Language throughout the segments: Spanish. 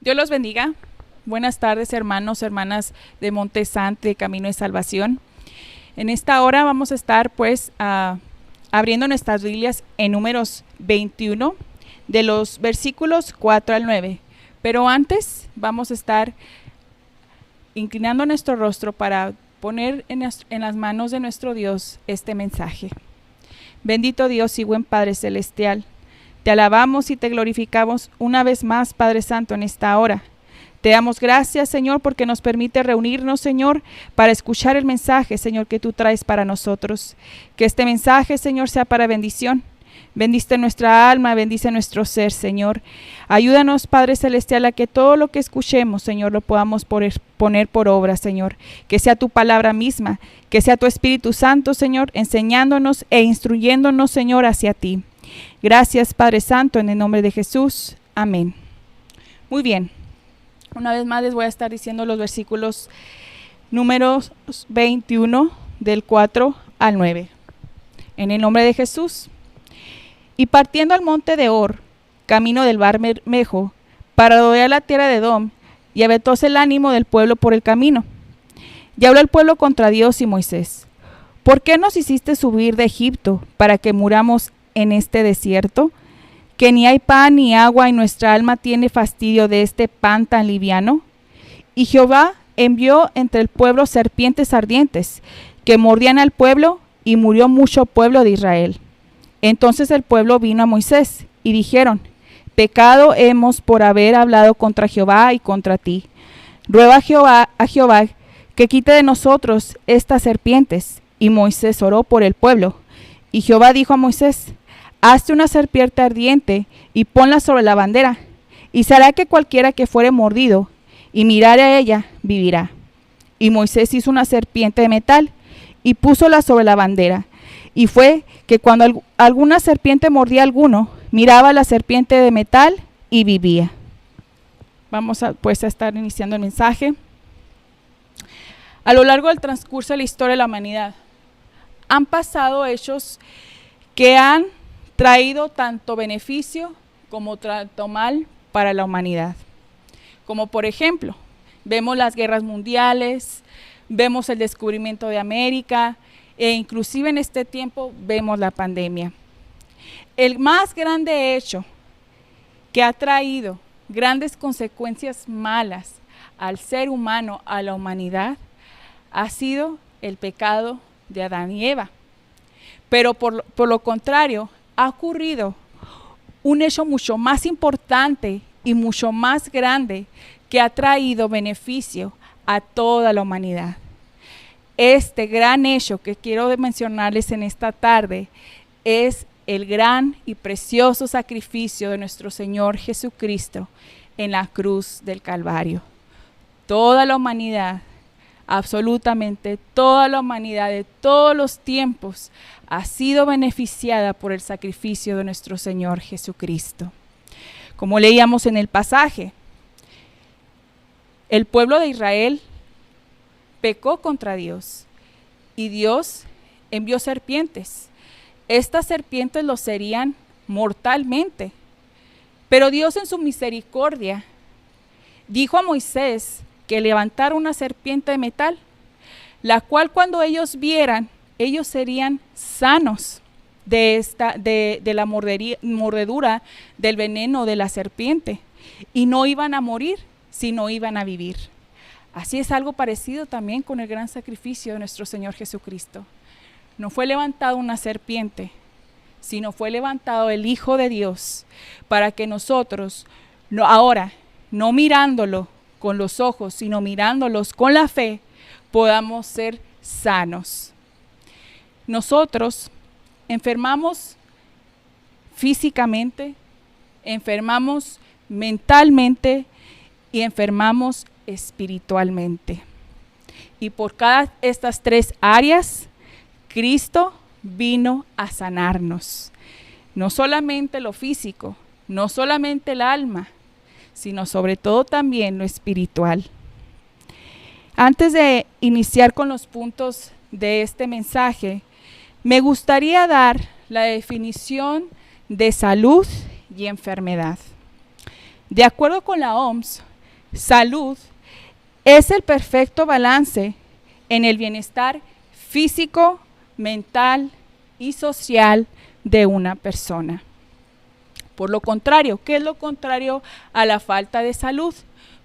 Dios los bendiga. Buenas tardes, hermanos, hermanas de Monte Santo, de Camino de Salvación. En esta hora vamos a estar abriendo nuestras Biblias en Números 21, de los versículos 4 al 9. Pero antes vamos a estar inclinando nuestro rostro para poner en las manos de nuestro Dios este mensaje. Bendito Dios y buen Padre Celestial, te alabamos y te glorificamos una vez más, Padre Santo, en esta hora. Te damos gracias, Señor, porque nos permite reunirnos, Señor, para escuchar el mensaje, Señor, que tú traes para nosotros. Que este mensaje, Señor, sea para bendición. Bendice nuestra alma, bendice nuestro ser, Señor. Ayúdanos, Padre Celestial, a que todo lo que escuchemos, Señor, lo podamos poner por obra, Señor. Que sea tu palabra misma, que sea tu Espíritu Santo, Señor, enseñándonos e instruyéndonos, Señor, hacia ti. Gracias, Padre Santo, en el nombre de Jesús. Amén. Muy bien. Una vez más les voy a estar diciendo los versículos Números 21, del 4 al 9. En el nombre de Jesús. Y partiendo al monte de Or, camino del Bar Mejo, para rodear la tierra de Edom, y abetóse el ánimo del pueblo por el camino. Y habló el pueblo contra Dios y Moisés: ¿Por qué nos hiciste subir de Egipto para que muramos en este desierto? Que ni hay pan ni agua, y nuestra alma tiene fastidio de este pan tan liviano. Y Jehová envió entre el pueblo serpientes ardientes, que mordían al pueblo, y murió mucho pueblo de Israel. Entonces el pueblo vino a Moisés, y dijeron: Pecado hemos por haber hablado contra Jehová y contra ti. Ruega a Jehová que quite de nosotros estas serpientes. Y Moisés oró por el pueblo. Y Jehová dijo a Moisés: Hazte una serpiente ardiente y ponla sobre la bandera, y será que cualquiera que fuere mordido y mirare a ella, vivirá. Y Moisés hizo una serpiente de metal y púsola sobre la bandera. Y fue que cuando alguna serpiente mordía a alguno, miraba a la serpiente de metal y vivía. Vamos a estar iniciando el mensaje. A lo largo del transcurso de la historia de la humanidad, han pasado hechos que han traído tanto beneficio como tanto mal para la humanidad. Como por ejemplo, vemos las guerras mundiales, vemos el descubrimiento de América, e inclusive en este tiempo vemos la pandemia. El más grande hecho que ha traído grandes consecuencias malas al ser humano, a la humanidad, ha sido el pecado de Adán y Eva. Pero por lo contrario, ha ocurrido un hecho mucho más importante y mucho más grande que ha traído beneficio a toda la humanidad. Este gran hecho que quiero mencionarles en esta tarde es el gran y precioso sacrificio de nuestro Señor Jesucristo en la cruz del Calvario. Toda la humanidad, absolutamente toda la humanidad de todos los tiempos, ha sido beneficiada por el sacrificio de nuestro Señor Jesucristo. Como leíamos en el pasaje, el pueblo de Israel pecó contra Dios y Dios envió serpientes. Estas serpientes los herían mortalmente, pero Dios en su misericordia dijo a Moisés que levantara una serpiente de metal, la cual cuando ellos vieran, ellos serían sanos de la mordedura del veneno de la serpiente, y no iban a morir, sino iban a vivir. Así es algo parecido también con el gran sacrificio de nuestro Señor Jesucristo. No fue levantado una serpiente, sino fue levantado el Hijo de Dios, para que nosotros, ahora, no mirándolo con los ojos, sino mirándolos con la fe, podamos ser sanos. Nosotros enfermamos físicamente, enfermamos mentalmente y enfermamos espiritualmente. Y por cada estas tres áreas, Cristo vino a sanarnos. No solamente lo físico, no solamente el alma, sino sobre todo también lo espiritual. Antes de iniciar con los puntos de este mensaje, me gustaría dar la definición de salud y enfermedad. De acuerdo con la OMS, salud es el perfecto balance en el bienestar físico, mental y social de una persona. Por lo contrario, ¿qué es lo contrario a la falta de salud?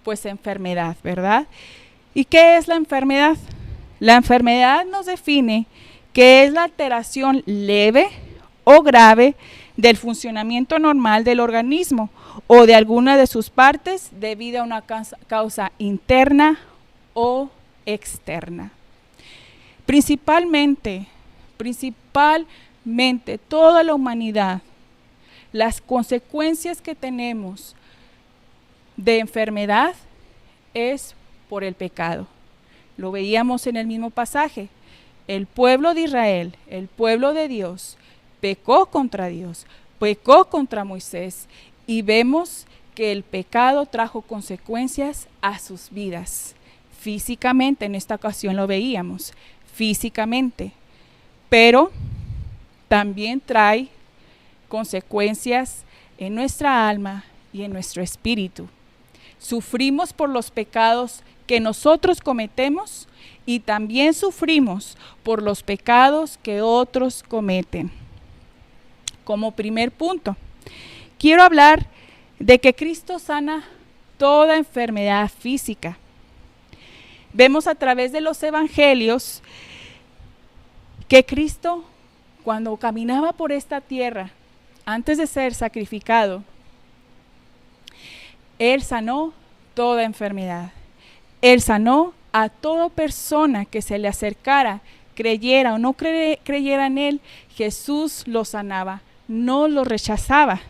Pues enfermedad, ¿verdad? ¿Y qué es la enfermedad? La enfermedad nos define que es la alteración leve o grave del funcionamiento normal del organismo o de alguna de sus partes debido a una causa interna o externa. Principalmente, toda la humanidad, las consecuencias que tenemos de enfermedad es por el pecado. Lo veíamos en el mismo pasaje. El pueblo de Israel, el pueblo de Dios, pecó contra Dios, pecó contra Moisés y vemos que el pecado trajo consecuencias a sus vidas. Físicamente, en esta ocasión lo veíamos, físicamente, pero también trae consecuencias en nuestra alma y en nuestro espíritu. Sufrimos por los pecados que nosotros cometemos y también sufrimos por los pecados que otros cometen. Como primer punto, quiero hablar de que Cristo sana toda enfermedad física. Vemos a través de los evangelios que Cristo, cuando caminaba por esta tierra, antes de ser sacrificado, Él sanó toda enfermedad. Él sanó a toda persona que se le acercara, creyera o no creyera en Él. Jesús lo sanaba, no lo rechazaba.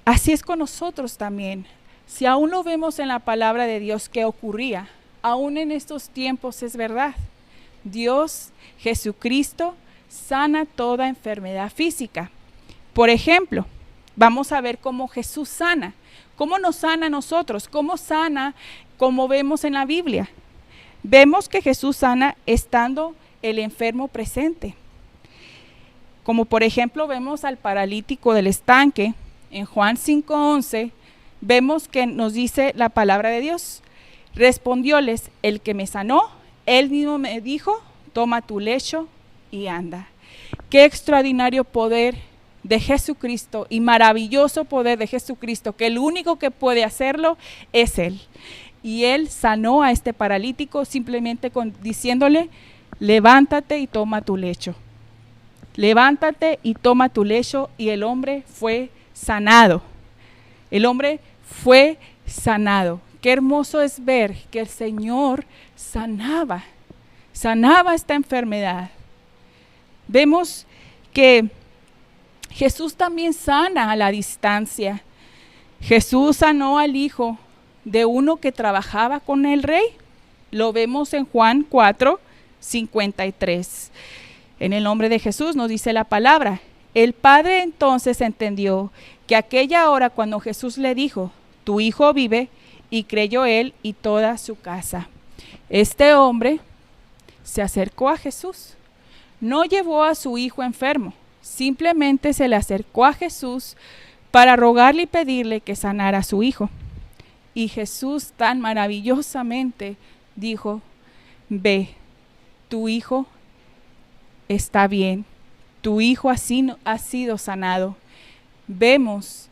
Así es con nosotros también. Si aún lo vemos en la palabra de Dios que ocurría, aún en estos tiempos es verdad. Dios, Jesucristo, sana toda enfermedad física. Por ejemplo, vamos a ver cómo Jesús sana. ¿Cómo nos sana a nosotros? ¿Cómo sana como vemos en la Biblia? Vemos que Jesús sana estando el enfermo presente. Como por ejemplo vemos al paralítico del estanque. En Juan 5:11 vemos que nos dice la palabra de Dios. Respondióles el que me sanó, él mismo me dijo, toma tu lecho y anda. Qué extraordinario poder de Jesucristo y maravilloso poder de Jesucristo, que el único que puede hacerlo es Él. Y Él sanó a este paralítico simplemente diciéndole, levántate y toma tu lecho. Levántate y toma tu lecho, y el hombre fue sanado. El hombre fue sanado. Qué hermoso es ver que el Señor sanaba esta enfermedad. Vemos que Jesús también sana a la distancia. Jesús sanó al hijo de uno que trabajaba con el rey. Lo vemos en Juan 4:53. En el nombre de Jesús nos dice la palabra. El padre entonces entendió que aquella hora cuando Jesús le dijo, tu hijo vive, y creyó él y toda su casa. Este hombre se acercó a Jesús. No llevó a su hijo enfermo. Simplemente se le acercó a Jesús para rogarle y pedirle que sanara a su hijo. Y Jesús tan maravillosamente dijo, ve, tu hijo está bien, tu hijo ha sido sanado. Vemos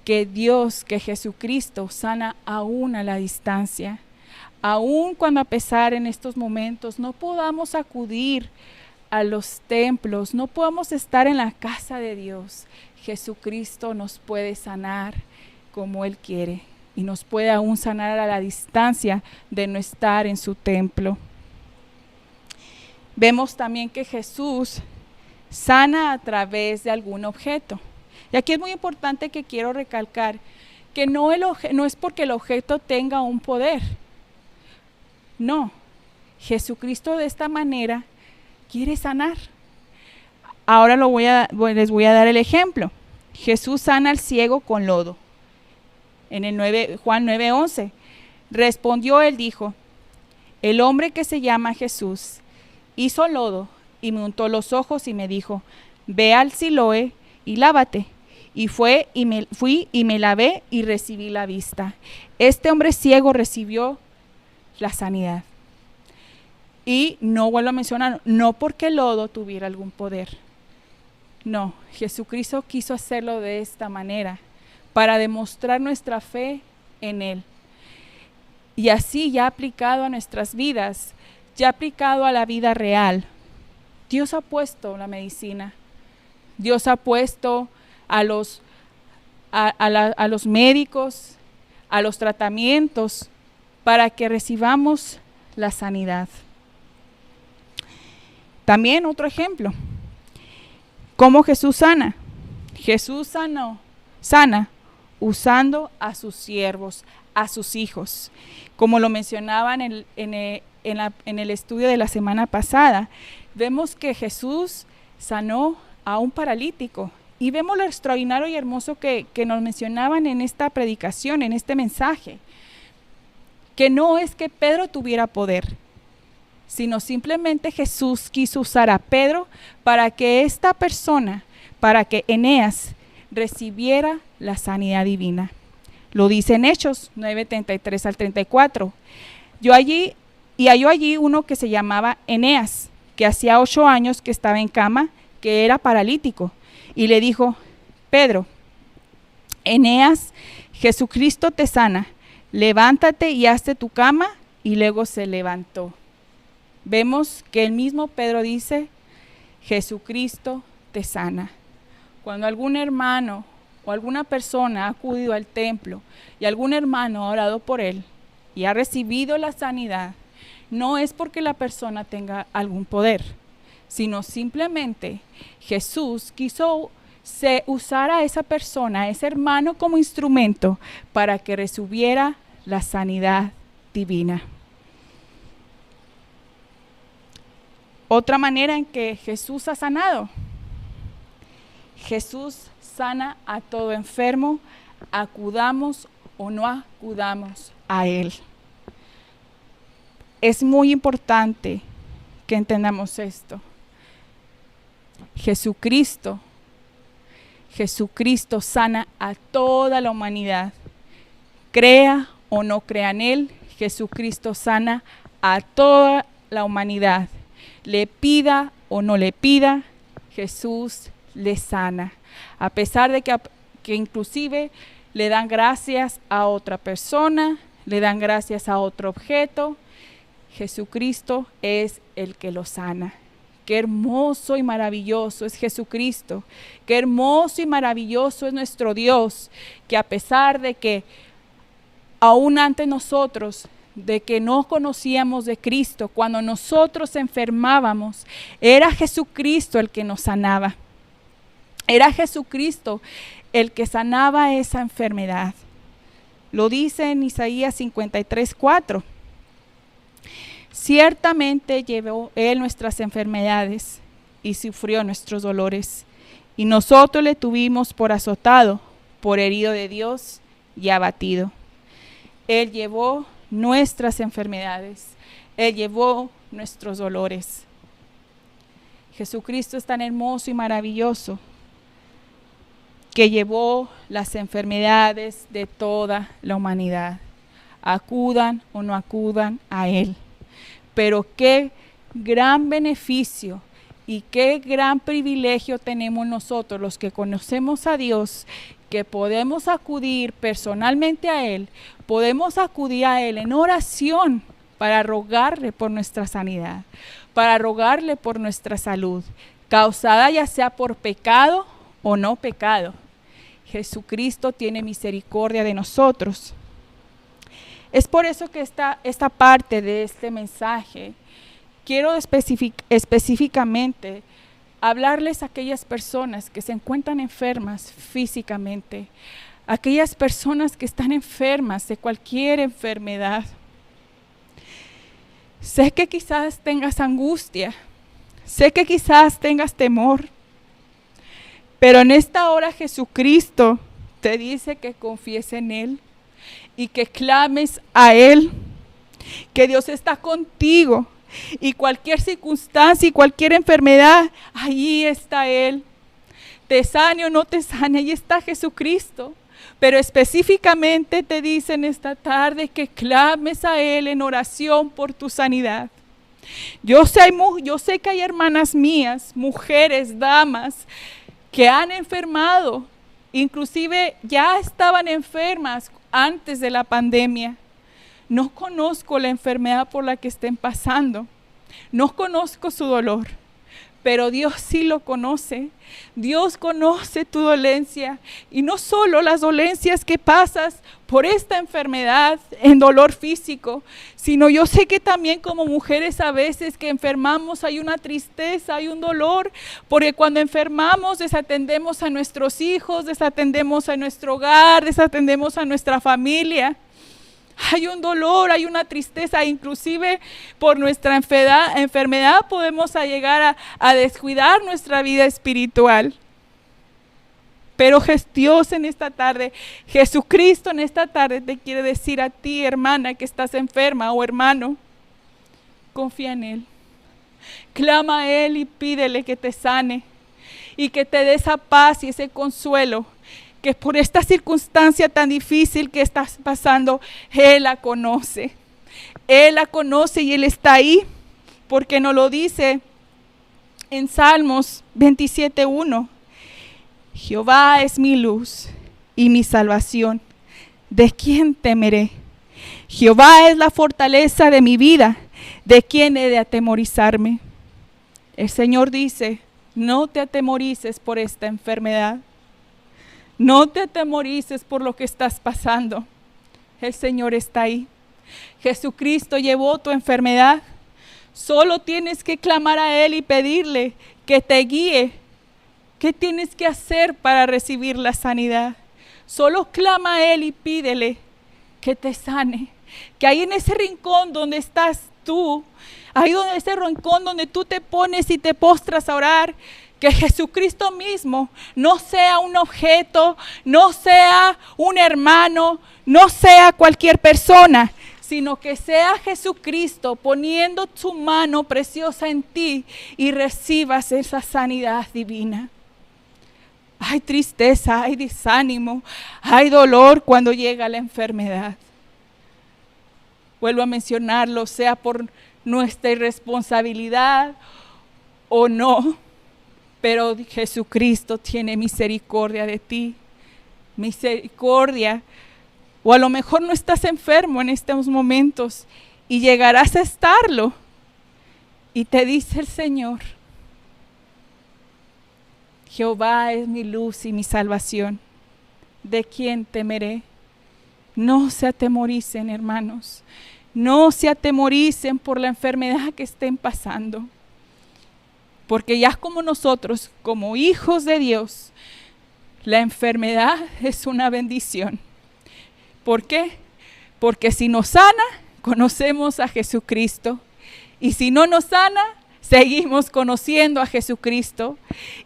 que Dios, que Jesucristo sana aún a la distancia. Aún cuando a pesar en estos momentos no podamos acudir a los templos, no podemos estar en la casa de Dios, Jesucristo nos puede sanar como Él quiere y nos puede aún sanar a la distancia de no estar en su templo. Vemos también que Jesús sana a través de algún objeto. Y aquí es muy importante que quiero recalcar que no es porque el objeto tenga un poder. No, Jesucristo de esta manera quiere sanar. Ahora les voy a dar el ejemplo. Jesús sana al ciego con lodo. En el Juan 9:11. Respondió él, dijo, el hombre que se llama Jesús hizo lodo y me untó los ojos y me dijo, ve al Siloé y lávate. Y fui y me lavé y recibí la vista. Este hombre ciego recibió la sanidad. Y no vuelvo a mencionar, no porque el lodo tuviera algún poder. No, Jesucristo quiso hacerlo de esta manera, para demostrar nuestra fe en Él. Y así ya aplicado a nuestras vidas, ya aplicado a la vida real, Dios ha puesto la medicina. Dios ha puesto a los médicos, a los tratamientos, para que recibamos la sanidad. También otro ejemplo, ¿cómo Jesús sana? Jesús sana usando a sus siervos, a sus hijos. Como lo mencionaban en el estudio de la semana pasada, vemos que Jesús sanó a un paralítico. Y vemos lo extraordinario y hermoso que nos mencionaban en esta predicación, en este mensaje. Que no es que Pedro tuviera poder, sino simplemente Jesús quiso usar a Pedro para que esta persona, para que Eneas recibiera la sanidad divina. Lo dice en Hechos 9:33 al 34. Halló allí uno que se llamaba Eneas, que hacía 8 años que estaba en cama, que era paralítico. Y le dijo: Pedro, Eneas, Jesucristo te sana, levántate y hazte tu cama. Y luego se levantó. Vemos que el mismo Pedro dice: Jesucristo te sana. Cuando algún hermano o alguna persona ha acudido al templo y algún hermano ha orado por él y ha recibido la sanidad, no es porque la persona tenga algún poder, sino simplemente Jesús quiso usar a esa persona, a ese hermano, como instrumento para que recibiera la sanidad divina. Otra manera en que Jesús ha sanado. Jesús sana a todo enfermo, acudamos o no acudamos a Él. Es muy importante que entendamos esto. Jesucristo sana a toda la humanidad. Crea o no crea en Él, Jesucristo sana a toda la humanidad. Le pida o no le pida, Jesús le sana. A pesar de que inclusive le dan gracias a otra persona, le dan gracias a otro objeto, Jesucristo es el que lo sana. Qué hermoso y maravilloso es Jesucristo. Qué hermoso y maravilloso es nuestro Dios, que a pesar de que aún antes nosotros, de que no conocíamos de Cristo, cuando nosotros enfermábamos, era Jesucristo el que nos sanaba. Era Jesucristo el que sanaba esa enfermedad. Lo dice en Isaías 53:4. Ciertamente llevó Él nuestras enfermedades y sufrió nuestros dolores. Y nosotros le tuvimos por azotado, por herido de Dios y abatido. Él llevó nuestras enfermedades. Él llevó nuestros dolores. Jesucristo es tan hermoso y maravilloso que llevó las enfermedades de toda la humanidad. Acudan o no acudan a Él. Pero qué gran beneficio y qué gran privilegio tenemos nosotros, los que conocemos a Dios, que podemos acudir personalmente a Él, podemos acudir a Él en oración para rogarle por nuestra sanidad, para rogarle por nuestra salud, causada ya sea por pecado o no pecado. Jesucristo tiene misericordia de nosotros. Es por eso que esta parte de este mensaje quiero específicamente hablarles a aquellas personas que se encuentran enfermas físicamente, aquellas personas que están enfermas de cualquier enfermedad. Sé que quizás tengas angustia, sé que quizás tengas temor, pero en esta hora Jesucristo te dice que confíes en Él y que clames a Él, que Dios está contigo. Y cualquier circunstancia y cualquier enfermedad, ahí está Él. te sane o no te sane, ahí está Jesucristo. Pero específicamente te dice en esta tarde que clames a Él en oración por tu sanidad. Yo sé que hay hermanas mías, mujeres, damas, que han enfermado, inclusive ya estaban enfermas antes de la pandemia. No conozco la enfermedad por la que estén pasando, no conozco su dolor, pero Dios sí lo conoce. Dios conoce tu dolencia, y no solo las dolencias que pasas por esta enfermedad en dolor físico, sino yo sé que también como mujeres a veces que enfermamos hay una tristeza, hay un dolor, porque cuando enfermamos desatendemos a nuestros hijos, desatendemos a nuestro hogar, desatendemos a nuestra familia. Hay un dolor, hay una tristeza, inclusive por nuestra enfermedad podemos llegar a descuidar nuestra vida espiritual. Pero Dios en esta tarde, Jesucristo en esta tarde te quiere decir a ti, hermana, que estás enferma, o hermano, confía en Él. Clama a Él y pídele que te sane y que te dé esa paz y ese consuelo, que por esta circunstancia tan difícil que estás pasando, Él la conoce. Él la conoce y Él está ahí, porque nos lo dice en Salmos 27:1. Jehová es mi luz y mi salvación. ¿De quién temeré? Jehová es la fortaleza de mi vida. ¿De quién he de atemorizarme? El Señor dice, no te atemorices por esta enfermedad. No te atemorices por lo que estás pasando. El Señor está ahí. Jesucristo llevó tu enfermedad. Solo tienes que clamar a Él y pedirle que te guíe. ¿Qué tienes que hacer para recibir la sanidad? Solo clama a Él y pídele que te sane. Que ahí en ese rincón donde estás tú, ahí en ese rincón donde tú te pones y te postras a orar, que Jesucristo mismo no sea un objeto, no sea un hermano, no sea cualquier persona, sino que sea Jesucristo poniendo su mano preciosa en ti y recibas esa sanidad divina. Hay tristeza, hay desánimo, hay dolor cuando llega la enfermedad. Vuelvo a mencionarlo, sea por nuestra irresponsabilidad o no, pero Jesucristo tiene misericordia de ti, misericordia. O a lo mejor no estás enfermo en estos momentos y llegarás a estarlo. Y te dice el Señor, Jehová es mi luz y mi salvación. ¿De quién temeré? No se atemoricen, hermanos. No se atemoricen por la enfermedad que estén pasando. Porque ya como nosotros, como hijos de Dios, la enfermedad es una bendición. ¿Por qué? Porque si nos sana, conocemos a Jesucristo. Y si no nos sana, seguimos conociendo a Jesucristo.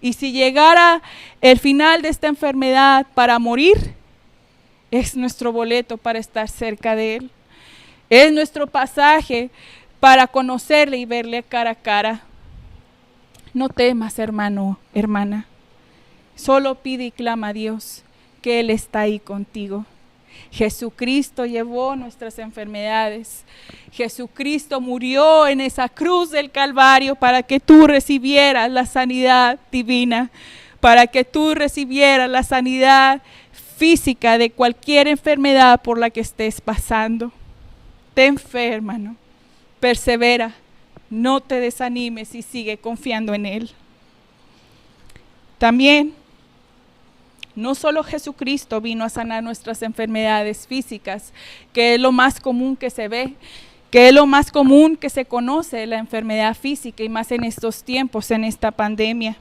Y si llegara el final de esta enfermedad para morir, es nuestro boleto para estar cerca de Él. Es nuestro pasaje para conocerle y verle cara a cara. No temas, hermano, hermana. Solo pide y clama a Dios que Él está ahí contigo. Jesucristo llevó nuestras enfermedades. Jesucristo murió en esa cruz del Calvario para que tú recibieras la sanidad divina, para que tú recibieras la sanidad física de cualquier enfermedad por la que estés pasando. Ten fe, hermano. Persevera. No te desanimes y sigue confiando en Él. También, no solo Jesucristo vino a sanar nuestras enfermedades físicas, que es lo más común que se ve, que es lo más común que se conoce, la enfermedad física, y más en estos tiempos, en esta pandemia.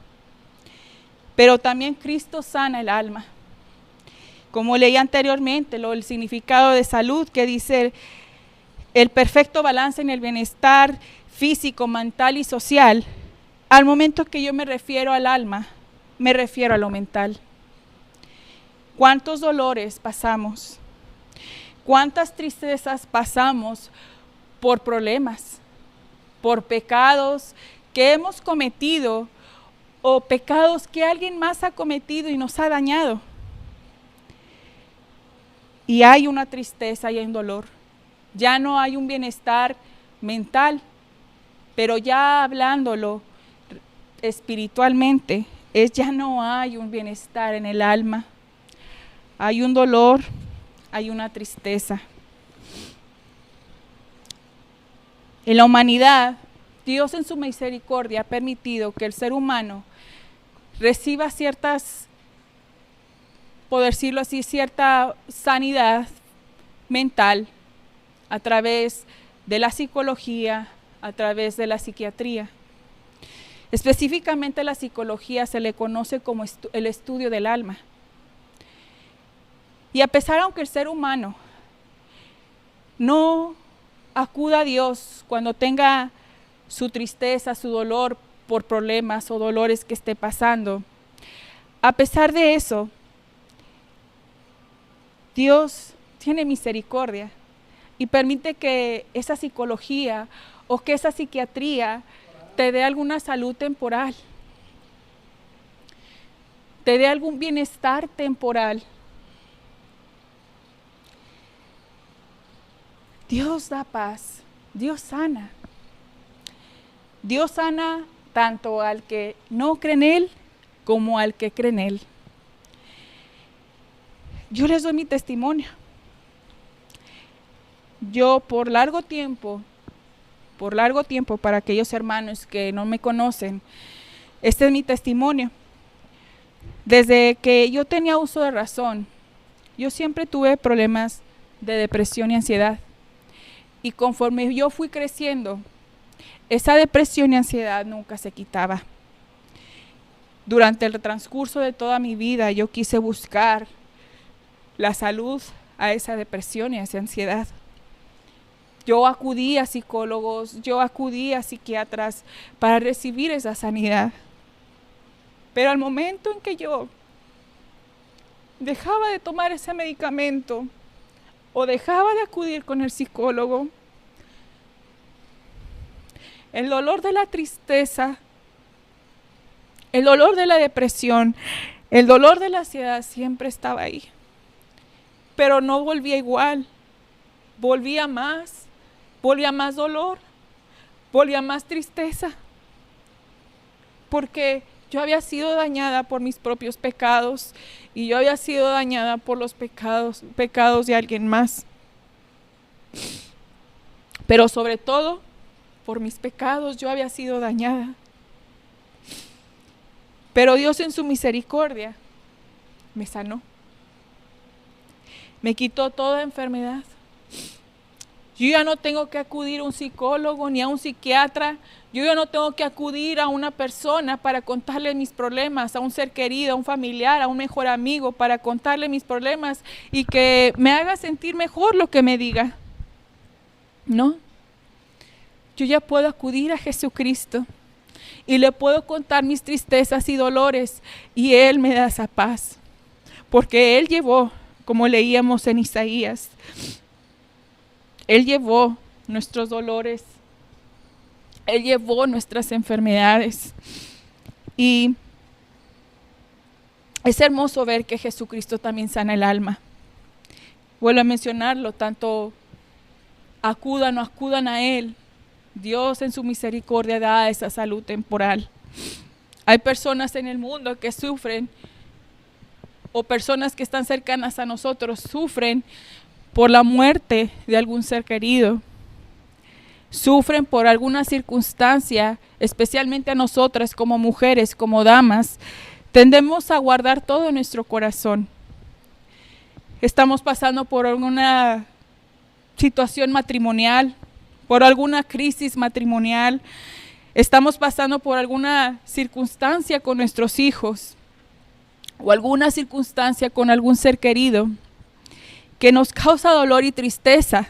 Pero también Cristo sana el alma. Como leí anteriormente, el significado de salud que dice el perfecto balance en el bienestar físico, mental y social. Al momento que yo me refiero al alma, me refiero a lo mental. ¿Cuántos dolores pasamos? ¿Cuántas tristezas pasamos por problemas, por pecados que hemos cometido o pecados que alguien más ha cometido y nos ha dañado. Y hay una tristeza y hay un dolor. Ya no hay un bienestar mental, pero ya hablándolo espiritualmente, ya no hay un bienestar en el alma. Hay un dolor, hay una tristeza. En la humanidad, Dios en su misericordia ha permitido que el ser humano reciba ciertas, por decirlo así, cierta sanidad mental a través de la psicología, a través de la psiquiatría. Específicamente la psicología se le conoce como el estudio del alma. Y a pesar, aunque el ser humano no acuda a Dios cuando tenga su tristeza, su dolor por problemas o dolores que esté pasando, a pesar de eso, Dios tiene misericordia y permite que esa psicología o que esa psiquiatría te dé alguna salud temporal, te dé algún bienestar temporal. Dios da paz, Dios sana. Dios sana tanto al que no cree en Él como al que cree en Él. Yo les doy mi testimonio. Yo por largo tiempo, para aquellos hermanos que no me conocen, este es mi testimonio. Desde que yo tenía uso de razón, yo siempre tuve problemas de depresión y ansiedad. Y conforme yo fui creciendo, esa depresión y ansiedad nunca se quitaba. Durante el transcurso de toda mi vida, yo quise buscar la salud a esa depresión y a esa ansiedad. Yo acudí a psicólogos, yo acudí a psiquiatras para recibir esa sanidad. Pero al momento en que yo dejaba de tomar ese medicamento o dejaba de acudir con el psicólogo, el dolor de la tristeza, el dolor de la depresión, el dolor de la ansiedad siempre estaba ahí. Pero no volvía igual, volvía más dolor, volvía más tristeza, porque yo había sido dañada por mis propios pecados y yo había sido dañada por los pecados de alguien más. Pero sobre todo, por mis pecados yo había sido dañada. Pero Dios en su misericordia me sanó. Me quitó toda enfermedad. Yo ya no tengo que acudir a un psicólogo ni a un psiquiatra. Yo ya no tengo que acudir a una persona para contarle mis problemas, a un ser querido, a un familiar, a un mejor amigo, para contarle mis problemas y que me haga sentir mejor lo que me diga. No. Yo ya puedo acudir a Jesucristo y le puedo contar mis tristezas y dolores y Él me da esa paz. Porque Él llevó, como leíamos en Isaías, Él llevó nuestros dolores, Él llevó nuestras enfermedades. Y es hermoso ver que Jesucristo también sana el alma. Vuelvo a mencionarlo, tanto acudan o acudan a Él, Dios en su misericordia da esa salud temporal. Hay personas en el mundo que sufren, o personas que están cercanas a nosotros sufren por la muerte de algún ser querido. Sufren por alguna circunstancia, especialmente a nosotras como mujeres, como damas. Tendemos a guardar todo en nuestro corazón. Estamos pasando por alguna situación matrimonial, por alguna crisis matrimonial, estamos pasando por alguna circunstancia con nuestros hijos o alguna circunstancia con algún ser querido que nos causa dolor y tristeza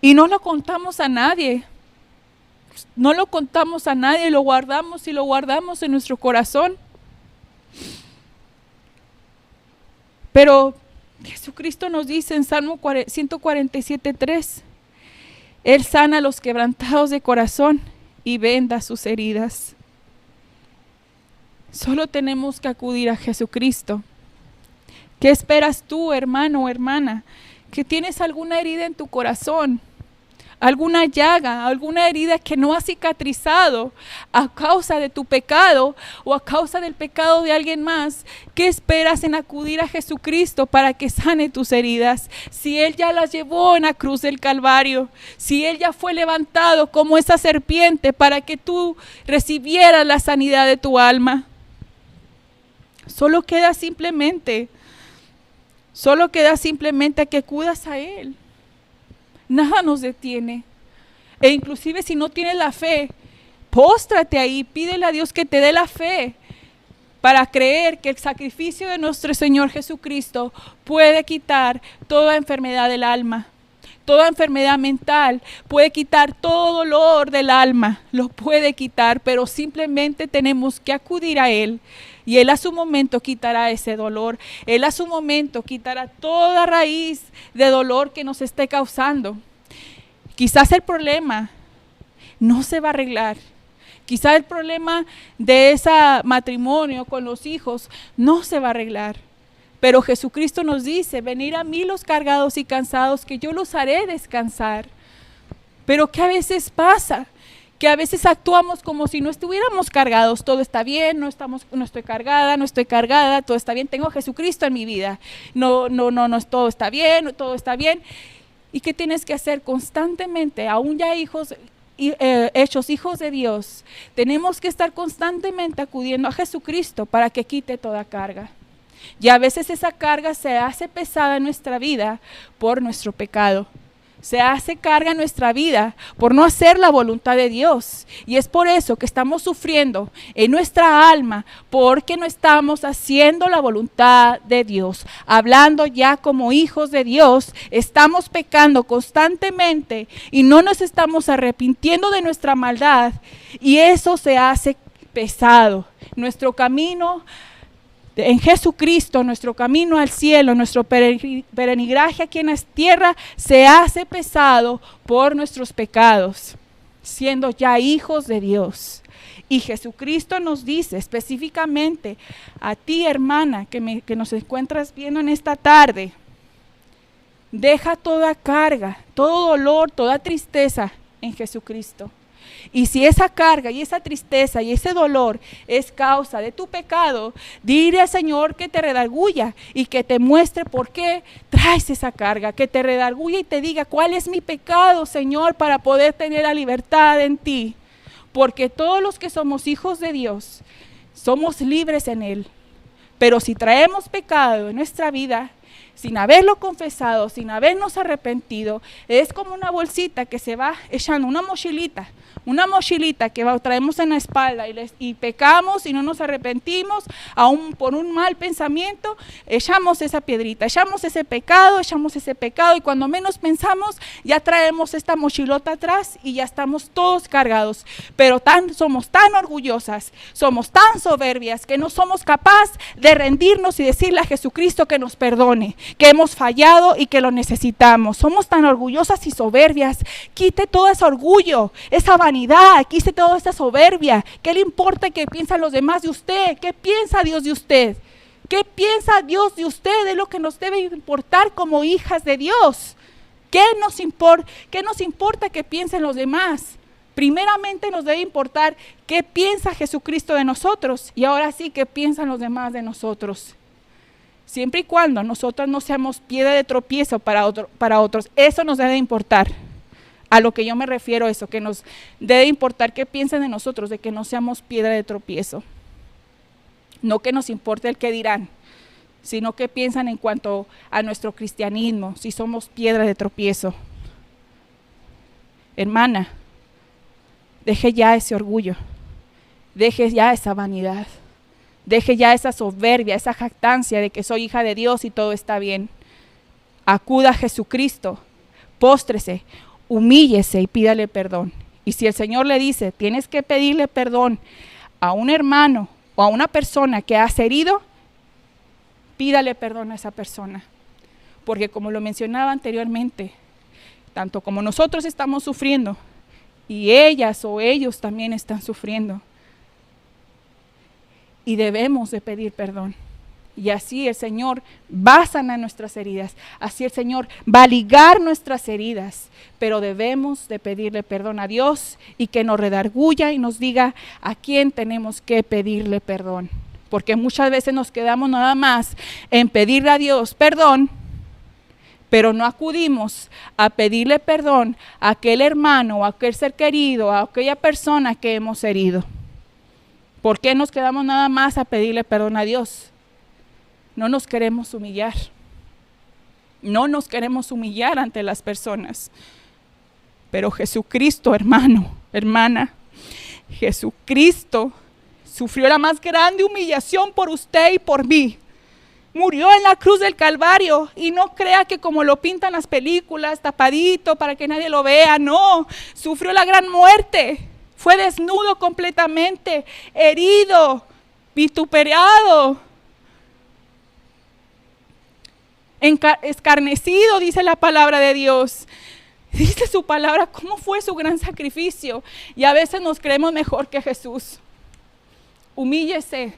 y no lo contamos a nadie. No lo contamos a nadie, lo guardamos y lo guardamos en nuestro corazón. Pero Jesucristo nos dice en Salmo 147:3, Él sana a los quebrantados de corazón y venda sus heridas. Solo tenemos que acudir a Jesucristo. ¿Qué esperas tú, hermano o hermana? Que tienes alguna herida en tu corazón, alguna llaga, alguna herida que no ha cicatrizado a causa de tu pecado o a causa del pecado de alguien más. ¿Qué esperas en acudir a Jesucristo para que sane tus heridas? Si Él ya las llevó en la cruz del Calvario, si Él ya fue levantado como esa serpiente para que tú recibieras la sanidad de tu alma. Solo queda simplemente que acudas a Él. Nada nos detiene. E inclusive si no tienes la fe, póstrate ahí, pídele a Dios que te dé la fe para creer que el sacrificio de nuestro Señor Jesucristo puede quitar toda enfermedad del alma, toda enfermedad mental, puede quitar todo dolor del alma, lo puede quitar, pero simplemente tenemos que acudir a Él. Y Él a su momento quitará ese dolor. Él a su momento quitará toda raíz de dolor que nos esté causando. Quizás el problema no se va a arreglar. Quizás el problema de ese matrimonio con los hijos no se va a arreglar. Pero Jesucristo nos dice, venid a mí los cargados y cansados, que yo los haré descansar. Pero ¿qué a veces pasa? Que a veces actuamos como si no estuviéramos cargados. Todo está bien, no estoy cargada, todo está bien, tengo a Jesucristo en mi vida. No, todo está bien. ¿Y qué tienes que hacer constantemente? Aún ya hechos hijos de Dios, tenemos que estar constantemente acudiendo a Jesucristo para que quite toda carga. Y a veces esa carga se hace pesada en nuestra vida por nuestro pecado. Se hace carga en nuestra vida por no hacer la voluntad de Dios. Y es por eso que estamos sufriendo en nuestra alma, porque no estamos haciendo la voluntad de Dios. Hablando ya como hijos de Dios, estamos pecando constantemente y no nos estamos arrepintiendo de nuestra maldad. Y eso se hace pesado. Nuestro camino en Jesucristo, nuestro camino al cielo, nuestro peregrinaje aquí en la tierra se hace pesado por nuestros pecados, siendo ya hijos de Dios. Y Jesucristo nos dice específicamente a ti, hermana, que nos encuentras viendo en esta tarde, deja toda carga, todo dolor, toda tristeza en Jesucristo. Y si esa carga y esa tristeza y ese dolor es causa de tu pecado, dile al Señor que te redarguya y que te muestre por qué traes esa carga, que te redarguya y te diga cuál es mi pecado, Señor, para poder tener la libertad en ti. Porque todos los que somos hijos de Dios, somos libres en Él. Pero si traemos pecado en nuestra vida, sin haberlo confesado, sin habernos arrepentido, es como una bolsita que se va echando, una mochilita que traemos en la espalda y pecamos y no nos arrepentimos, aún por un mal pensamiento, echamos esa piedrita, echamos ese pecado y cuando menos pensamos ya traemos esta mochilota atrás y ya estamos todos cargados. Pero somos tan orgullosas, somos tan soberbias que no somos capaces de rendirnos y decirle a Jesucristo que nos perdone, que hemos fallado y que lo necesitamos. Somos tan orgullosas y soberbias. Quite todo ese orgullo, esa vanidad, quite toda esa soberbia. ¿Qué le importa qué piensan los demás de usted? ¿Qué piensa Dios de usted? ¿Qué piensa Dios de usted? Es lo que nos debe importar como hijas de Dios. ¿Qué nos importa que piensen los demás? Primeramente nos debe importar qué piensa Jesucristo de nosotros y ahora sí qué piensan los demás de nosotros. Siempre y cuando nosotros no seamos piedra de tropiezo para otros, eso nos debe importar. A lo que yo me refiero, eso, que nos debe importar qué piensan de nosotros, de que no seamos piedra de tropiezo. No que nos importe el qué dirán, sino que piensan en cuanto a nuestro cristianismo, si somos piedra de tropiezo. Hermana, deje ya ese orgullo, deje ya esa vanidad. Deje ya esa soberbia, esa jactancia de que soy hija de Dios y todo está bien. Acuda a Jesucristo, póstrese, humíllese y pídale perdón. Y si el Señor le dice, tienes que pedirle perdón a un hermano o a una persona que has herido, pídale perdón a esa persona. Porque como lo mencionaba anteriormente, tanto como nosotros estamos sufriendo, y ellas o ellos también están sufriendo. y debemos de pedir perdón. Y así el Señor va a sanar nuestras heridas, así el Señor va a ligar nuestras heridas, pero debemos de pedirle perdón a Dios y que nos redarguya y nos diga a quién tenemos que pedirle perdón. Porque muchas veces nos quedamos nada más en pedirle a Dios perdón, pero no acudimos a pedirle perdón a aquel hermano o a aquel ser querido, a aquella persona que hemos herido. ¿Por qué nos quedamos nada más a pedirle perdón a Dios? No nos queremos humillar. No nos queremos humillar ante las personas. Pero Jesucristo, hermano, hermana, Jesucristo sufrió la más grande humillación por usted y por mí. Murió en la cruz del Calvario y no crea que como lo pintan las películas, tapadito para que nadie lo vea. No, sufrió la gran muerte. Fue desnudo completamente, herido, vituperado, escarnecido, dice la palabra de Dios. Dice su palabra cómo fue su gran sacrificio. Y a veces nos creemos mejor que Jesús. Humíllese.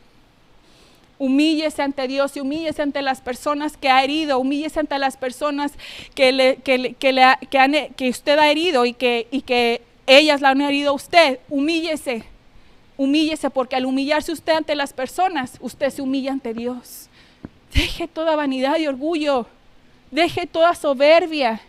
Humíllese ante Dios y humíllese ante las personas que ha herido. Humíllese ante las personas que usted ha herido y que ellas la han herido a usted. Humíllese. Humíllese, porque al humillarse usted ante las personas, usted se humilla ante Dios. Deje toda vanidad y orgullo. Deje toda soberbia.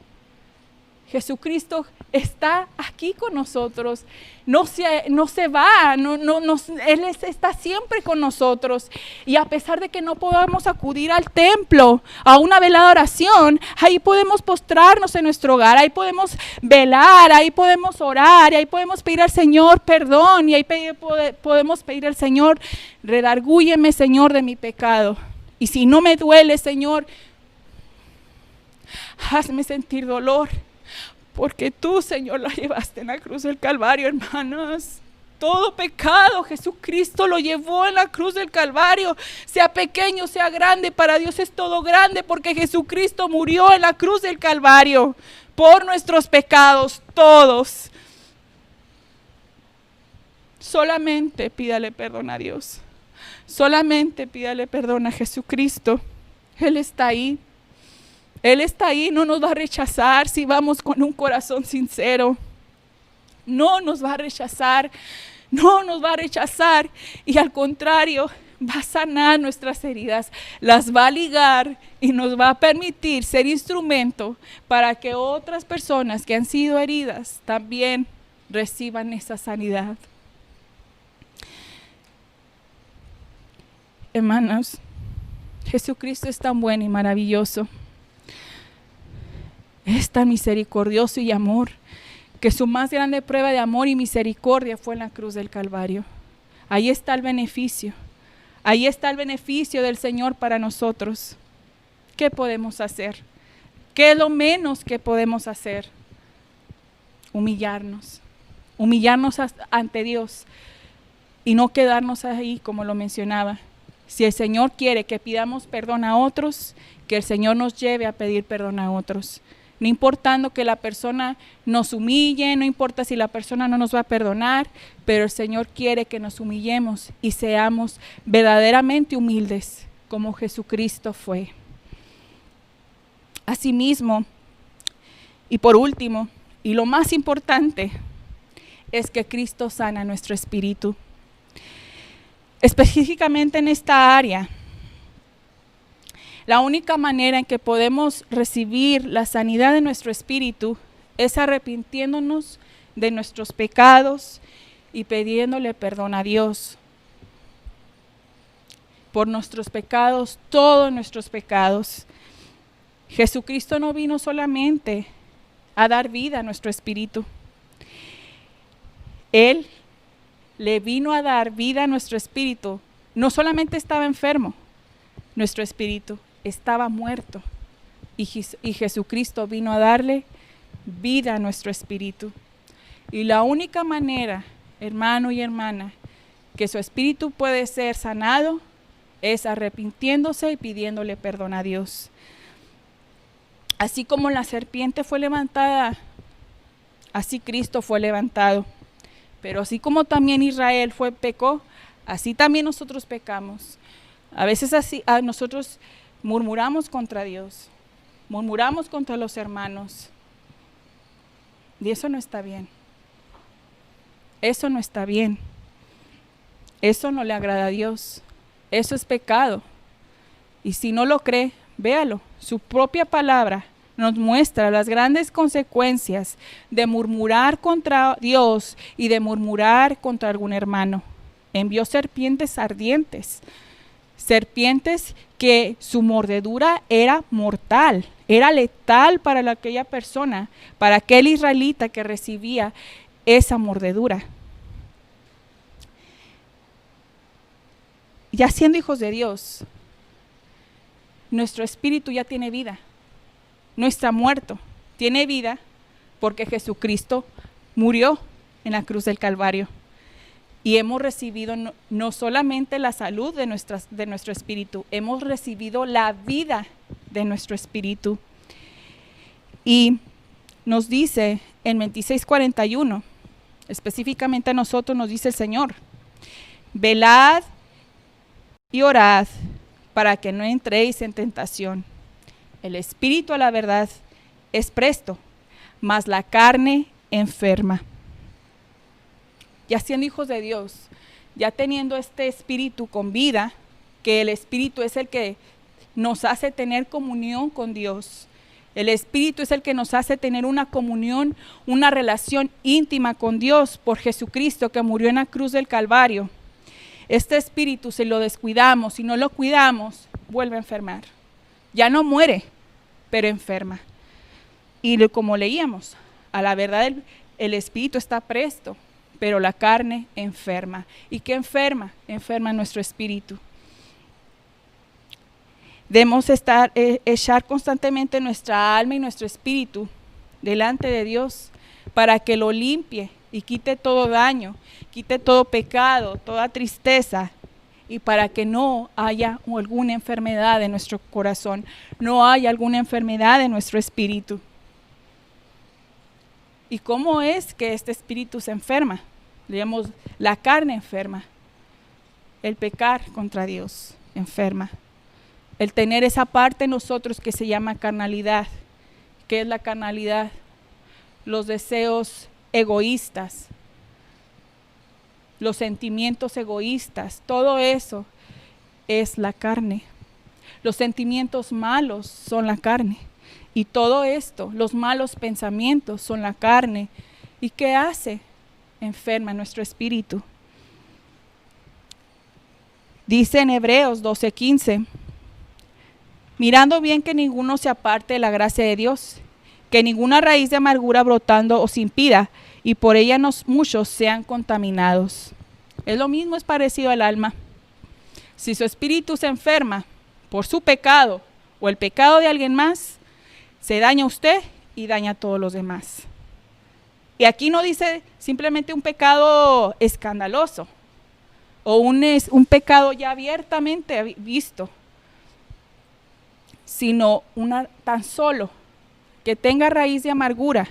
Jesucristo está aquí con nosotros. No se va. Él está siempre con nosotros. Y a pesar de que no podamos acudir al templo, a una velada oración, ahí podemos postrarnos en nuestro hogar. Ahí podemos velar, ahí podemos orar, y ahí podemos pedir al Señor perdón. Y ahí podemos pedir al Señor, redargúyeme, Señor, de mi pecado. Y si no me duele, Señor, hazme sentir dolor, porque tú, Señor, la llevaste en la cruz del Calvario, hermanas. Todo pecado Jesucristo lo llevó en la cruz del Calvario, sea pequeño, sea grande, para Dios es todo grande, porque Jesucristo murió en la cruz del Calvario por nuestros pecados, todos. Solamente pídale perdón a Dios. Solamente pídale perdón a Jesucristo. Él está ahí. Él está ahí, no nos va a rechazar si vamos con un corazón sincero. No nos va a rechazar, no nos va a rechazar. Y al contrario, va a sanar nuestras heridas, las va a ligar y nos va a permitir ser instrumento para que otras personas que han sido heridas también reciban esa sanidad. Hermanos, Jesucristo es tan bueno y maravilloso. Es tan misericordioso y amor, que su más grande prueba de amor y misericordia fue en la cruz del Calvario. Ahí está el beneficio. Ahí está el beneficio del Señor para nosotros. ¿Qué podemos hacer? ¿Qué es lo menos que podemos hacer? Humillarnos. Humillarnos ante Dios y no quedarnos ahí como lo mencionaba. Si el Señor quiere que pidamos perdón a otros, que el Señor nos lleve a pedir perdón a otros. No importando que la persona nos humille, no importa si la persona no nos va a perdonar, pero el Señor quiere que nos humillemos y seamos verdaderamente humildes, como Jesucristo fue. Asimismo, y por último, y lo más importante, es que Cristo sana nuestro espíritu. Específicamente en esta área, la única manera en que podemos recibir la sanidad de nuestro espíritu es arrepintiéndonos de nuestros pecados y pidiéndole perdón a Dios por nuestros pecados, todos nuestros pecados. Jesucristo no vino solamente a dar vida a nuestro espíritu. Él le vino a dar vida a nuestro espíritu. No solamente estaba enfermo, nuestro espíritu estaba muerto. Y Jesucristo vino a darle vida a nuestro espíritu. Y la única manera, hermano y hermana, que su espíritu puede ser sanado es arrepintiéndose y pidiéndole perdón a Dios. Así como la serpiente fue levantada, así Cristo fue levantado. Pero así como también Israel pecó, así también nosotros pecamos. A veces así nosotros murmuramos contra Dios, murmuramos contra los hermanos. Y eso no está bien. Eso no está bien. Eso no le agrada a Dios. Eso es pecado. Y si no lo cree, véalo. Su propia palabra nos muestra las grandes consecuencias de murmurar contra Dios y de murmurar contra algún hermano. Envió serpientes ardientes, serpientes que su mordedura era mortal, era letal para aquella persona, para aquel israelita que recibía esa mordedura. Ya siendo hijos de Dios, nuestro espíritu ya tiene vida. No está muerto, tiene vida porque Jesucristo murió en la cruz del Calvario. Y hemos recibido no solamente la salud de nuestro espíritu, hemos recibido la vida de nuestro espíritu. Y nos dice en 26:41, específicamente a nosotros nos dice el Señor: velad y orad para que no entréis en tentación. El espíritu a la verdad es presto, mas la carne enferma. Ya siendo hijos de Dios, ya teniendo este espíritu con vida, que el espíritu es el que nos hace tener comunión con Dios. El espíritu es el que nos hace tener una comunión, una relación íntima con Dios por Jesucristo que murió en la cruz del Calvario. Este espíritu, si lo descuidamos, si no lo cuidamos, vuelve a enfermar. Ya no muere, pero enferma. Y como leíamos, a la verdad el espíritu está presto, pero la carne enferma. ¿Y qué enferma? Enferma nuestro espíritu. Debemos echar constantemente nuestra alma y nuestro espíritu delante de Dios para que lo limpie y quite todo daño, quite todo pecado, toda tristeza, y para que no haya alguna enfermedad en nuestro corazón, no haya alguna enfermedad en nuestro espíritu. ¿Y cómo es que este espíritu se enferma? Digamos, la carne enferma, el pecar contra Dios enferma, el tener esa parte en nosotros que se llama carnalidad. ¿Qué es la carnalidad? Los deseos egoístas, los sentimientos egoístas, todo eso es la carne. Los sentimientos malos son la carne. Y todo esto, los malos pensamientos son la carne. ¿Y qué hace? Enferma nuestro espíritu. Dice en Hebreos 12:15, mirando bien que ninguno se aparte de la gracia de Dios, que ninguna raíz de amargura brotando os impida, y por ella muchos sean contaminados. Es lo mismo, es parecido al alma. Si su espíritu se enferma por su pecado o el pecado de alguien más, se daña usted y daña a todos los demás. Y aquí no dice simplemente un pecado escandaloso o un pecado ya abiertamente visto, sino tan solo que tenga raíz de amargura,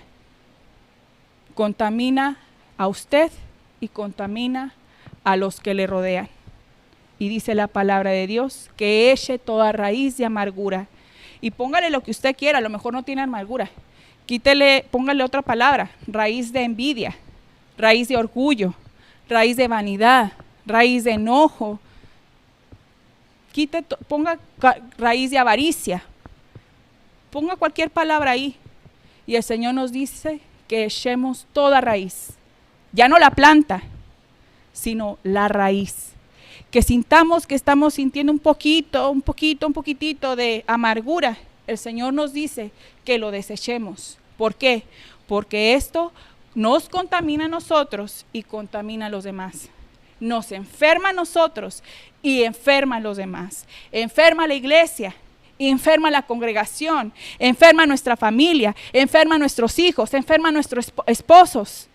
contamina a usted y contamina a los que le rodean. Y dice la palabra de Dios que eche toda raíz de amargura. Y póngale lo que usted quiera, a lo mejor no tiene amargura. Póngale otra palabra: raíz de envidia, raíz de orgullo, raíz de vanidad, raíz de enojo. Ponga raíz de avaricia. Ponga cualquier palabra ahí. Y el Señor nos dice que echemos toda raíz. Ya no la planta, sino la raíz. Que sintamos que estamos sintiendo un poquitito de amargura. El Señor nos dice que lo desechemos. ¿Por qué? Porque esto nos contamina a nosotros y contamina a los demás. Nos enferma a nosotros y enferma a los demás. Enferma a la iglesia, enferma a la congregación, enferma a nuestra familia, enferma a nuestros hijos, enferma a nuestros esposos.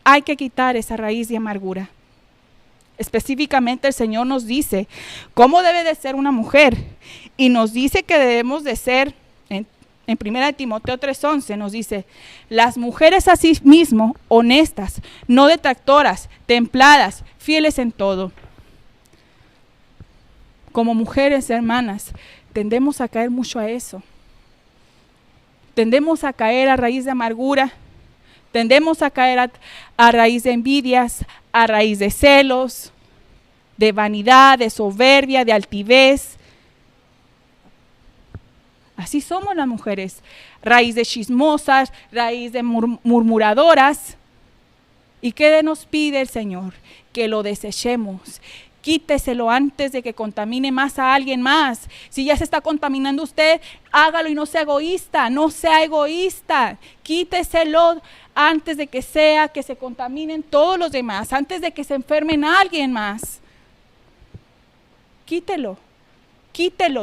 Hay que quitar esa raíz de amargura. Específicamente el Señor nos dice cómo debe de ser una mujer, y nos dice que debemos de ser, en 1 Timoteo 3:11 nos dice: las mujeres así mismo honestas, no detractoras, templadas, fieles en todo. como mujeres, hermanas, tendemos a caer mucho a eso. Tendemos a caer a raíz de amargura, tendemos a caer a raíz de envidias, a raíz de celos, de vanidad, de soberbia, de altivez. Así somos las mujeres, raíz de chismosas, raíz de murmuradoras. ¿Y qué nos pide el Señor? Que lo desechemos. Quíteselo antes de que contamine más a alguien más. Si ya se está contaminando usted, hágalo y no sea egoísta, no sea egoísta. Quíteselo antes de que se contaminen todos los demás, antes de que se enfermen a alguien más. Quítelo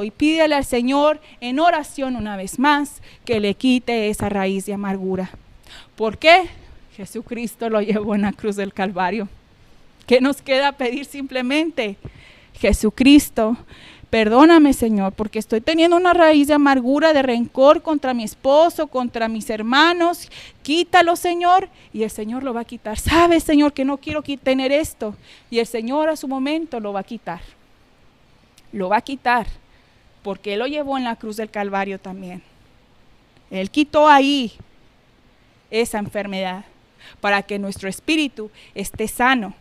y pídele al Señor en oración una vez más que le quite esa raíz de amargura. ¿Por qué? Jesucristo lo llevó en la cruz del Calvario. ¿Qué nos queda pedir simplemente? Jesucristo, perdóname, Señor, porque estoy teniendo una raíz de amargura, de rencor contra mi esposo, contra mis hermanos. Quítalo, Señor, y el Señor lo va a quitar. ¿Sabes, Señor, que no quiero tener esto? Y el Señor a su momento lo va a quitar. Lo va a quitar, porque Él lo llevó en la cruz del Calvario también. Él quitó ahí esa enfermedad para que nuestro espíritu esté sano.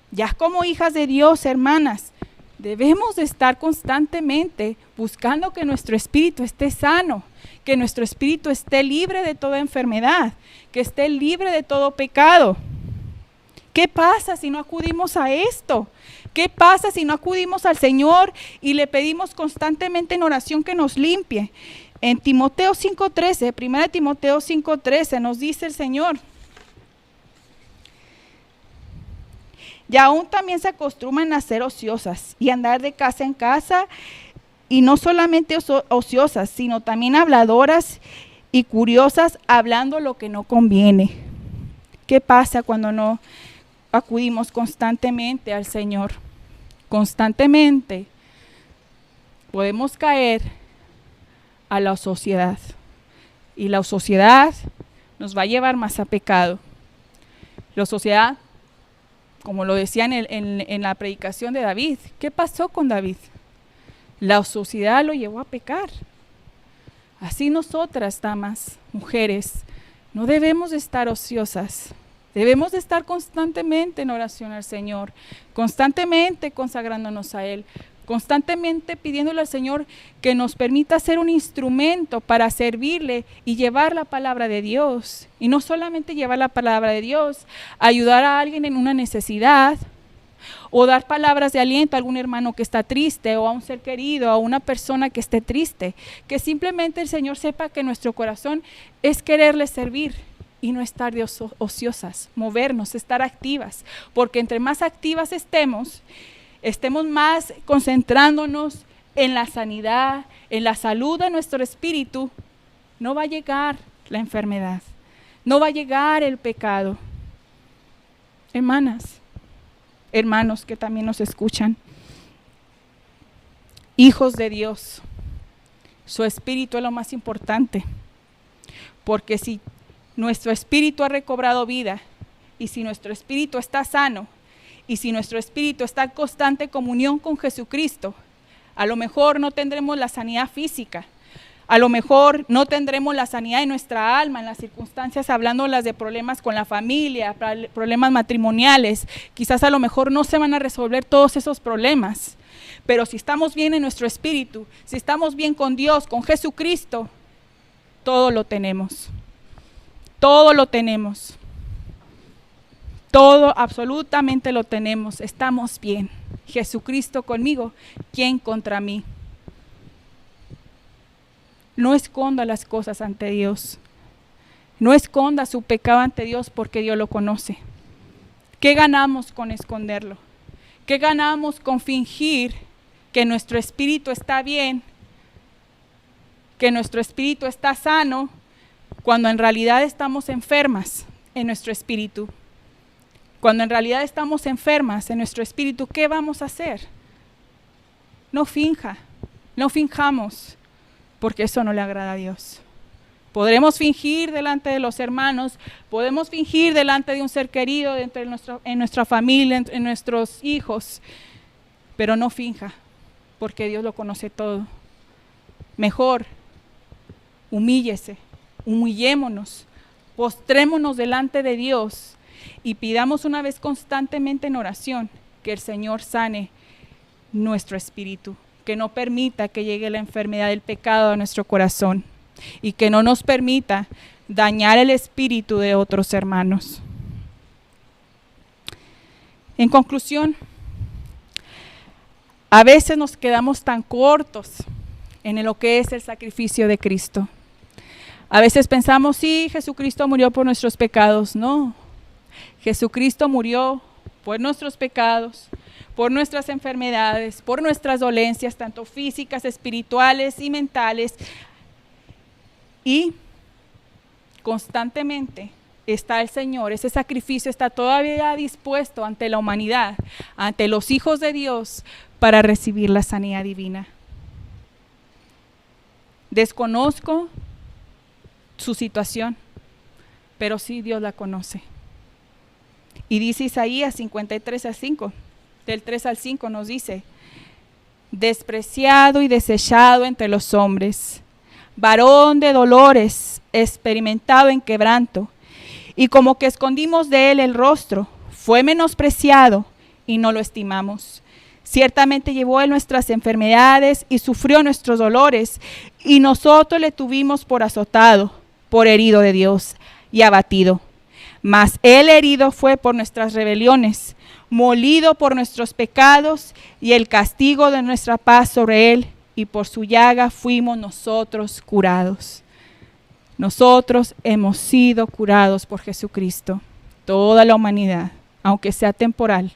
Ya como hijas de Dios, hermanas, debemos de estar constantemente buscando que nuestro espíritu esté sano, que nuestro espíritu esté libre de toda enfermedad, que esté libre de todo pecado. ¿Qué pasa si no acudimos a esto? ¿Qué pasa si no acudimos al Señor y le pedimos constantemente en oración que nos limpie? En Timoteo 5:13, 1 Timoteo 5:13 nos dice el Señor: y aún también se acostumbran a ser ociosas y andar de casa en casa, y no solamente ociosas, sino también habladoras y curiosas, hablando lo que no conviene. ¿Qué pasa cuando no acudimos constantemente al Señor? Constantemente podemos caer a la ociosidad, y la ociosidad nos va a llevar más a pecado. La ociosidad, como lo decía en la predicación de David, ¿qué pasó con David? La ociosidad lo llevó a pecar. Así nosotras, damas, mujeres, no debemos de estar ociosas. Debemos de estar constantemente en oración al Señor, constantemente consagrándonos a Él, constantemente pidiéndole al Señor que nos permita ser un instrumento para servirle y llevar la palabra de Dios. Y no solamente llevar la palabra de Dios, ayudar a alguien en una necesidad, o dar palabras de aliento a algún hermano que está triste, o a un ser querido, a una persona que esté triste. Que simplemente el Señor sepa que nuestro corazón es quererle servir y no estar de ociosas, movernos, estar activas, porque entre más activas estemos más concentrándonos en la sanidad, en la salud de nuestro espíritu, no va a llegar la enfermedad, no va a llegar el pecado. Hermanas, hermanos que también nos escuchan, hijos de Dios, su espíritu es lo más importante, porque si nuestro espíritu ha recobrado vida, y si nuestro espíritu está sano, y si nuestro espíritu está en constante comunión con Jesucristo, a lo mejor no tendremos la sanidad física, a lo mejor no tendremos la sanidad de nuestra alma en las circunstancias, hablándolas de problemas con la familia, problemas matrimoniales. Quizás a lo mejor no se van a resolver todos esos problemas, pero si estamos bien en nuestro espíritu, si estamos bien con Dios, con Jesucristo, todo lo tenemos. Todo lo tenemos. Todo, absolutamente lo tenemos. Estamos bien. Jesucristo conmigo, ¿quién contra mí? No esconda las cosas ante Dios. No esconda su pecado ante Dios, porque Dios lo conoce. ¿Qué ganamos con esconderlo? ¿Qué ganamos con fingir que nuestro espíritu está bien, que nuestro espíritu está sano, cuando en realidad estamos enfermas en nuestro espíritu? Cuando en realidad estamos enfermas en nuestro espíritu, ¿qué vamos a hacer? No finjamos, porque eso no le agrada a Dios. Podremos fingir delante de los hermanos, podemos fingir delante de un ser querido, en nuestra familia, en nuestros hijos, pero no finja, porque Dios lo conoce todo. Mejor, humíllese, humillémonos, postrémonos delante de Dios y pidamos una vez constantemente en oración que el Señor sane nuestro espíritu, que no permita que llegue la enfermedad del pecado a nuestro corazón y que no nos permita dañar el espíritu de otros hermanos. En conclusión, a veces nos quedamos tan cortos en lo que es el sacrificio de Cristo. A veces pensamos, sí, Jesucristo murió por nuestros pecados. No, Jesucristo murió por nuestros pecados, por nuestras enfermedades, por nuestras dolencias, tanto físicas, espirituales y mentales. Y constantemente está el Señor, ese sacrificio está todavía dispuesto ante la humanidad, ante los hijos de Dios, para recibir la sanidad divina. Desconozco su situación, pero sí Dios la conoce. Y dice Isaías 53:5, del 3 al 5 nos dice: despreciado y desechado entre los hombres, varón de dolores, experimentado en quebranto, y como que escondimos de él el rostro, fue menospreciado y no lo estimamos. Ciertamente llevó él nuestras enfermedades y sufrió nuestros dolores, y nosotros le tuvimos por azotado, por herido de Dios y abatido. Mas él herido fue por nuestras rebeliones, molido por nuestros pecados, y el castigo de nuestra paz sobre él, y por su llaga fuimos nosotros curados. Nosotros hemos sido curados por Jesucristo, toda la humanidad, aunque sea temporal,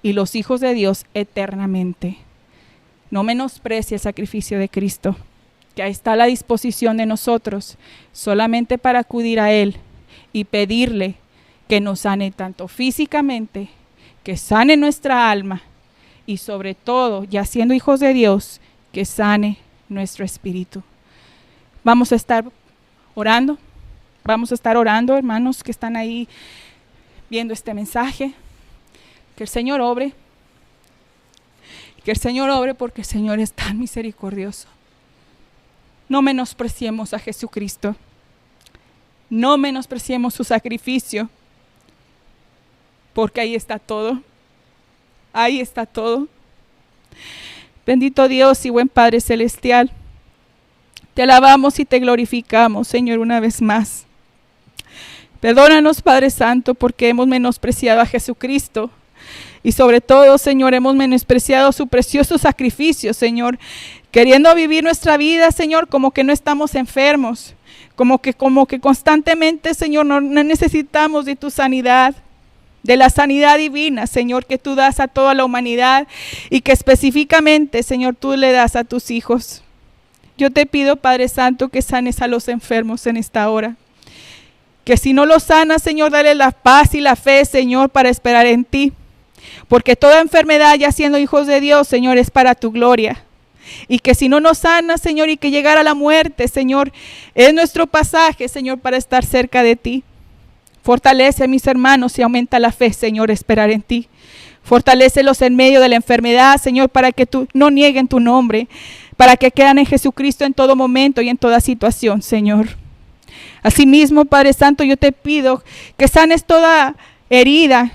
y los hijos de Dios eternamente. No menosprecie el sacrificio de Cristo, que ahí está a la disposición de nosotros, solamente para acudir a Él y pedirle que nos sane tanto físicamente, que sane nuestra alma, y sobre todo, ya siendo hijos de Dios, que sane nuestro espíritu. Vamos a estar orando, hermanos que están ahí viendo este mensaje. Que el Señor obre, porque el Señor es tan misericordioso. No menospreciemos a Jesucristo, no menospreciemos su sacrificio, porque ahí está todo, Bendito Dios y buen Padre Celestial, te alabamos y te glorificamos, Señor, una vez más. Perdónanos, Padre Santo, porque hemos menospreciado a Jesucristo. Y sobre todo, Señor, hemos menospreciado su precioso sacrificio, Señor, queriendo vivir nuestra vida, Señor, como que no estamos enfermos, como que constantemente, Señor, no necesitamos de tu sanidad, de la sanidad divina, Señor, que tú das a toda la humanidad y que específicamente, Señor, tú le das a tus hijos. Yo te pido, Padre Santo, que sanes a los enfermos en esta hora. Que si no los sanas, Señor, dale la paz y la fe, Señor, para esperar en ti. Porque toda enfermedad, ya siendo hijos de Dios, Señor, es para tu gloria. Y que si no nos sanas, Señor, y que llegara la muerte, Señor, es nuestro pasaje, Señor, para estar cerca de ti. Fortalece a mis hermanos y aumenta la fe, Señor, esperar en ti. Fortalécelos en medio de la enfermedad, Señor, para que tú no nieguen tu nombre, para que crean en Jesucristo en todo momento y en toda situación, Señor. Asimismo, Padre Santo, yo te pido que sanes toda herida,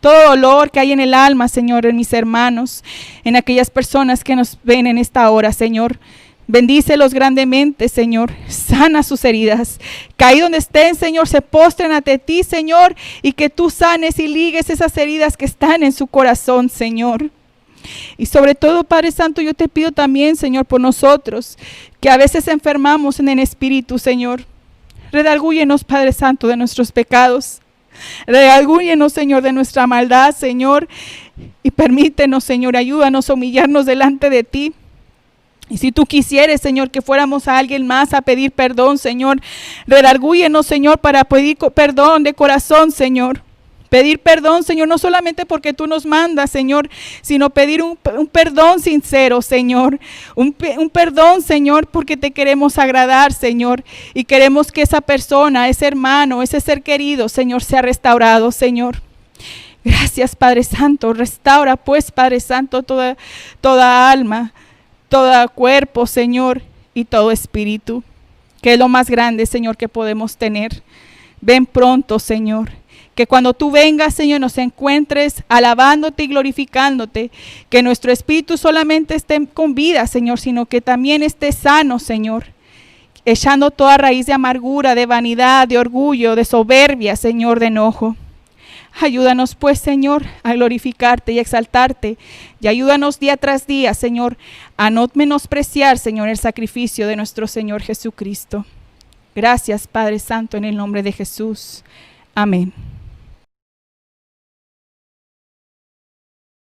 todo dolor que hay en el alma, Señor, en mis hermanos, en aquellas personas que nos ven en esta hora, Señor. Bendícelos grandemente, Señor. Sana sus heridas. Que ahí donde estén, Señor, se postren ante ti, Señor, y que tú sanes y ligues esas heridas que están en su corazón, Señor. Y sobre todo, Padre Santo, yo te pido también, Señor, por nosotros, que a veces enfermamos en el espíritu, Señor. Redargúyenos, Padre Santo, de nuestros pecados. Redargúyenos, Señor, de nuestra maldad, Señor. Y permítenos, Señor, ayúdanos a humillarnos delante de ti. Y si tú quisieres, Señor, que fuéramos a alguien más a pedir perdón, Señor, redargúyenos, Señor, para pedir perdón de corazón, Señor. Pedir perdón, Señor, no solamente porque tú nos mandas, Señor, sino pedir un perdón sincero, Señor. Un perdón, Señor, porque te queremos agradar, Señor. Y queremos que esa persona, ese hermano, ese ser querido, Señor, sea restaurado, Señor. Gracias, Padre Santo. Restaura, pues, Padre Santo, toda alma. todo cuerpo, Señor, y todo espíritu, que es lo más grande, Señor, que podemos tener. Ven pronto, Señor. Que cuando tú vengas, Señor, nos encuentres alabándote y glorificándote. Que nuestro espíritu solamente esté con vida, Señor, sino que también esté sano, Señor. Echando toda raíz de amargura, de vanidad, de orgullo, de soberbia, Señor, de enojo. Ayúdanos pues, Señor, a glorificarte y exaltarte. Y ayúdanos día tras día, Señor, a no menospreciar, Señor, el sacrificio de nuestro Señor Jesucristo. Gracias, Padre Santo, en el nombre de Jesús. Amén.